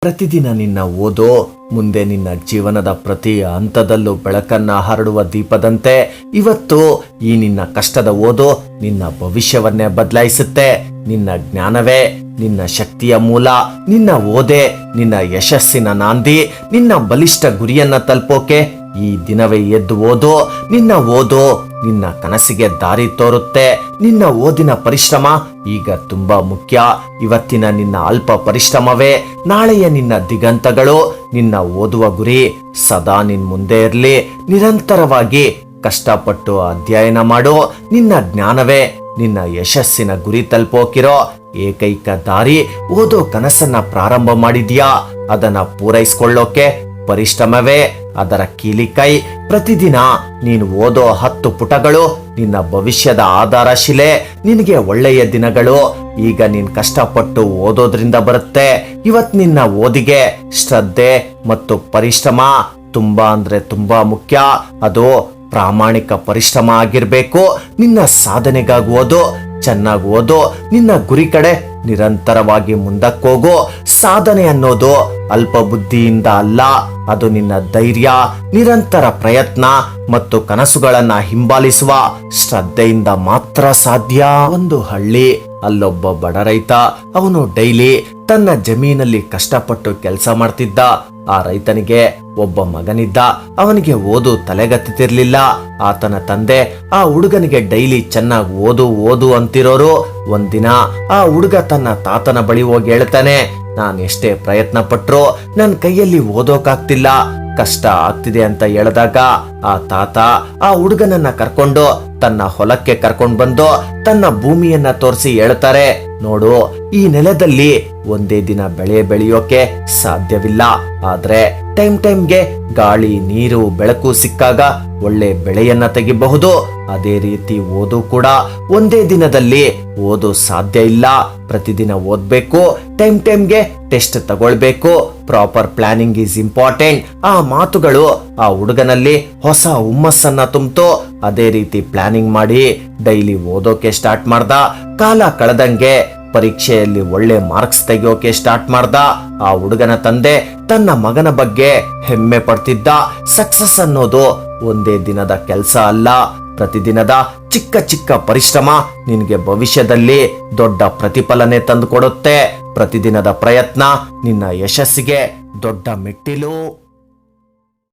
ಪ್ರತಿದಿನ ನಿನ್ನ ಓದು ಮುಂದೆ ನಿನ್ನ ಜೀವನದ ಪ್ರತಿ ಹಂತದಲ್ಲೂ ಬೆಳಕನ್ನ ಹರಡುವ ದೀಪದಂತೆ. ಇವತ್ತು ಈ ನಿನ್ನ ಕಷ್ಟದ ಓದು ನಿನ್ನ ಭವಿಷ್ಯವನ್ನೇ ಬದಲಾಯಿಸುತ್ತೆ. ನಿನ್ನ ಜ್ಞಾನವೇ ನಿನ್ನ ಶಕ್ತಿಯ ಮೂಲ. ನಿನ್ನ ಓದೆ ನಿನ್ನ ಯಶಸ್ಸಿನ ನಾಂದಿ. ನಿನ್ನ ಬಲಿಷ್ಠ ಗುರಿಯನ್ನ ತಲುಪೋಕೆ ಈ ದಿನವೇ ಎದ್ದು ಓದು. ನಿನ್ನ ಓದು ನಿನ್ನ ಕನಸಿಗೆ ದಾರಿ ತೋರುತ್ತೆ. ನಿನ್ನ ಓದಿನ ಪರಿಶ್ರಮ ಈಗ ತುಂಬಾ ಮುಖ್ಯ. ಇವತ್ತಿನ ನಿನ್ನ ಅಲ್ಪ ಪರಿಶ್ರಮವೇ ನಾಳೆಯ ನಿನ್ನ ದಿಗಂತಗಳು. ನಿನ್ನ ಓದುವ ಗುರಿ ಸದಾ ನಿನ್ ಮುಂದೆ ಇರಲಿ. ನಿರಂತರವಾಗಿ ಕಷ್ಟಪಟ್ಟು ಅಧ್ಯಯನ ಮಾಡು. ನಿನ್ನ ಜ್ಞಾನವೇ ನಿನ್ನ ಯಶಸ್ಸಿನ ಗುರಿ ತಲುಪೋಕಿರೋ ಏಕೈಕ ದಾರಿ. ಓದೋ ಕನಸನ್ನ ಪ್ರಾರಂಭ ಮಾಡಿದ್ಯಾ, ಅದನ್ನ ಪೂರೈಸ್ಕೊಳ್ಳೋಕೆ ಪರಿಶ್ರಮವೇ ಅದರ ಕೀಲಿಕೈ. ಪ್ರತಿದಿನ ನೀನು ಓದೋ 10 ಪುಟಗಳು ನಿನ್ನ ಭವಿಷ್ಯದ ಆಧಾರ ಶಿಲೆ. ನಿನಗೆ ಒಳ್ಳೆಯ ದಿನಗಳು ಈಗ ನೀನ್ ಕಷ್ಟಪಟ್ಟು ಓದೋದ್ರಿಂದ ಬರುತ್ತೆ. ಇವತ್ ನಿನ್ನ ಓದಿಗೆ ಶ್ರದ್ಧೆ ಮತ್ತು ಪರಿಶ್ರಮ ತುಂಬಾ ಮುಖ್ಯ. ಅದು ಪ್ರಾಮಾಣಿಕ ಪರಿಶ್ರಮ ಆಗಿರ್ಬೇಕು. ನಿನ್ನ ಸಾಧನೆಗಾಗಿ ಓದು, ಚೆನ್ನಾಗಿ ಓದು. ನಿನ್ನ ಗುರಿ ಕಡೆ ನಿರಂತರವಾಗಿ ಮುಂದಕ್ಕೋಗು. ಸಾಧನೆ ಅನ್ನೋದು ಅಲ್ಪ ಬುದ್ಧಿಯಿಂದ ಅಲ್ಲ, ಅದು ನಿನ್ನ ಧೈರ್ಯ, ನಿರಂತರ ಪ್ರಯತ್ನ ಮತ್ತು ಕನಸುಗಳನ್ನ ಹಿಂಬಾಲಿಸುವ ಶ್ರದ್ಧೆಯಿಂದ ಮಾತ್ರ ಸಾಧ್ಯ. ಒಂದು ಹಳ್ಳಿ, ಅಲ್ಲೊಬ್ಬ ಬಡ ರೈತ. ಅವನು ಡೈಲಿ ತನ್ನ ಜಮೀನಲ್ಲಿ ಕಷ್ಟಪಟ್ಟು ಕೆಲಸ ಮಾಡ್ತಿದ್ದ. ಆ ರೈತನಿಗೆ ಒಬ್ಬ ಮಗನಿದ್ದ. ಅವನಿಗೆ ಓದು ತಲೆಗತ್ತಿತಿರ್ಲಿಲ್ಲ. ಆತನ ತಂದೆ ಆ ಹುಡುಗನಿಗೆ ಡೈಲಿ ಚೆನ್ನಾಗಿ ಓದು ಅಂತಿರೋರು. ಒಂದಿನ ಆ ಹುಡುಗ ತನ್ನ ತಾತನ ಬಳಿ ಹೋಗಿ ಹೇಳ್ತಾನೆ, ನಾನು ಎಷ್ಟೇ ಪ್ರಯತ್ನ ಪಟ್ರು ನನ್ನ ಕೈಯಲ್ಲಿ ಓದೋಕಾಗ್ತಿಲ್ಲ, ಕಷ್ಟ ಆಗ್ತಿದೆ ಅಂತ ಹೇಳಿದಾಗ ಆ ತಾತ ಆ ಹುಡುಗನನ್ನ ಕರ್ಕೊಂಡು ತನ್ನ ಹೊಲಕ್ಕೆ ಕರ್ಕೊಂಡು ಬಂದು ತನ್ನ ಭೂಮಿಯನ್ನ ತೋರಿಸಿ ಹೇಳ್ತಾರೆ, ನೋಡು, ಈ ನೆಲದಲ್ಲಿ ಒಂದೇ ದಿನ ಬೆಳೆ ಬೆಳೆಯೋಕೆ ಸಾಧ್ಯವಿಲ್ಲ. ಆದ್ರೆ ಟೈಮ್ಗೆ ಗಾಳಿ, ನೀರು, ಬೆಳಕು ಸಿಕ್ಕಾಗ ಒಳ್ಳೆ ಬೆಳೆಯನ್ನ ತೆಗಿಬಹುದು. ಅದೇ ರೀತಿ ಓದು ಕೂಡ ಒಂದೇ ದಿನದಲ್ಲಿ ಓದು ಸಾಧ್ಯ ಇಲ್ಲ. ಪ್ರತಿದಿನ ಓದ್ಬೇಕು, ಟೈಮ್ಗೆ ಟೆಸ್ಟ್ ತಗೊಳ್ಬೇಕು. Proper planning is important. ಆ ಮಾತುಗಳು ಆ ಹುಡುಗನಲ್ಲಿ ಹೊಸ ಹುಮ್ಮಸ್ಸನ್ನ ತುಂಬಿತು. ಅದೇ ರೀತಿ ಪ್ಲಾನಿಂಗ್ ಮಾಡಿ ಡೈಲಿ ಓದೋಕೆ ಸ್ಟಾರ್ಟ್ ಮಾಡ್ದ. ಕಾಲ ಕಳೆದಂಗೆ ಪರೀಕ್ಷೆಯಲ್ಲಿ ಒಳ್ಳೆ ಮಾರ್ಕ್ಸ್ ತೆಗೆಯೋಕೆ ಸ್ಟಾರ್ಟ್ ಮಾಡ್ದ. ಆ ಹುಡುಗನ ತಂದೆ ತನ್ನ ಮಗನ ಬಗ್ಗೆ ಹೆಮ್ಮೆ ಪಡ್ತಿದ್ದ. ಸಕ್ಸಸ್ ಅನ್ನೋದು ಒಂದೇ ದಿನದ ಕೆಲಸ ಅಲ್ಲ, ಪ್ರತಿದಿನದ ಚಿಕ್ಕ ಪರಿಶ್ರಮ ನಿನಗೆ ಭವಿಷ್ಯದಲ್ಲಿ ದೊಡ್ಡ ಪ್ರತಿಫಲನೆ ತಂದುಕೊಡುತ್ತೆ. ಪ್ರತಿದಿನದ ಪ್ರಯತ್ನ ನಿನ್ನ ಯಶಸ್ಸಿಗೆ ದೊಡ್ಡ ಮೆಟ್ಟಿಲು.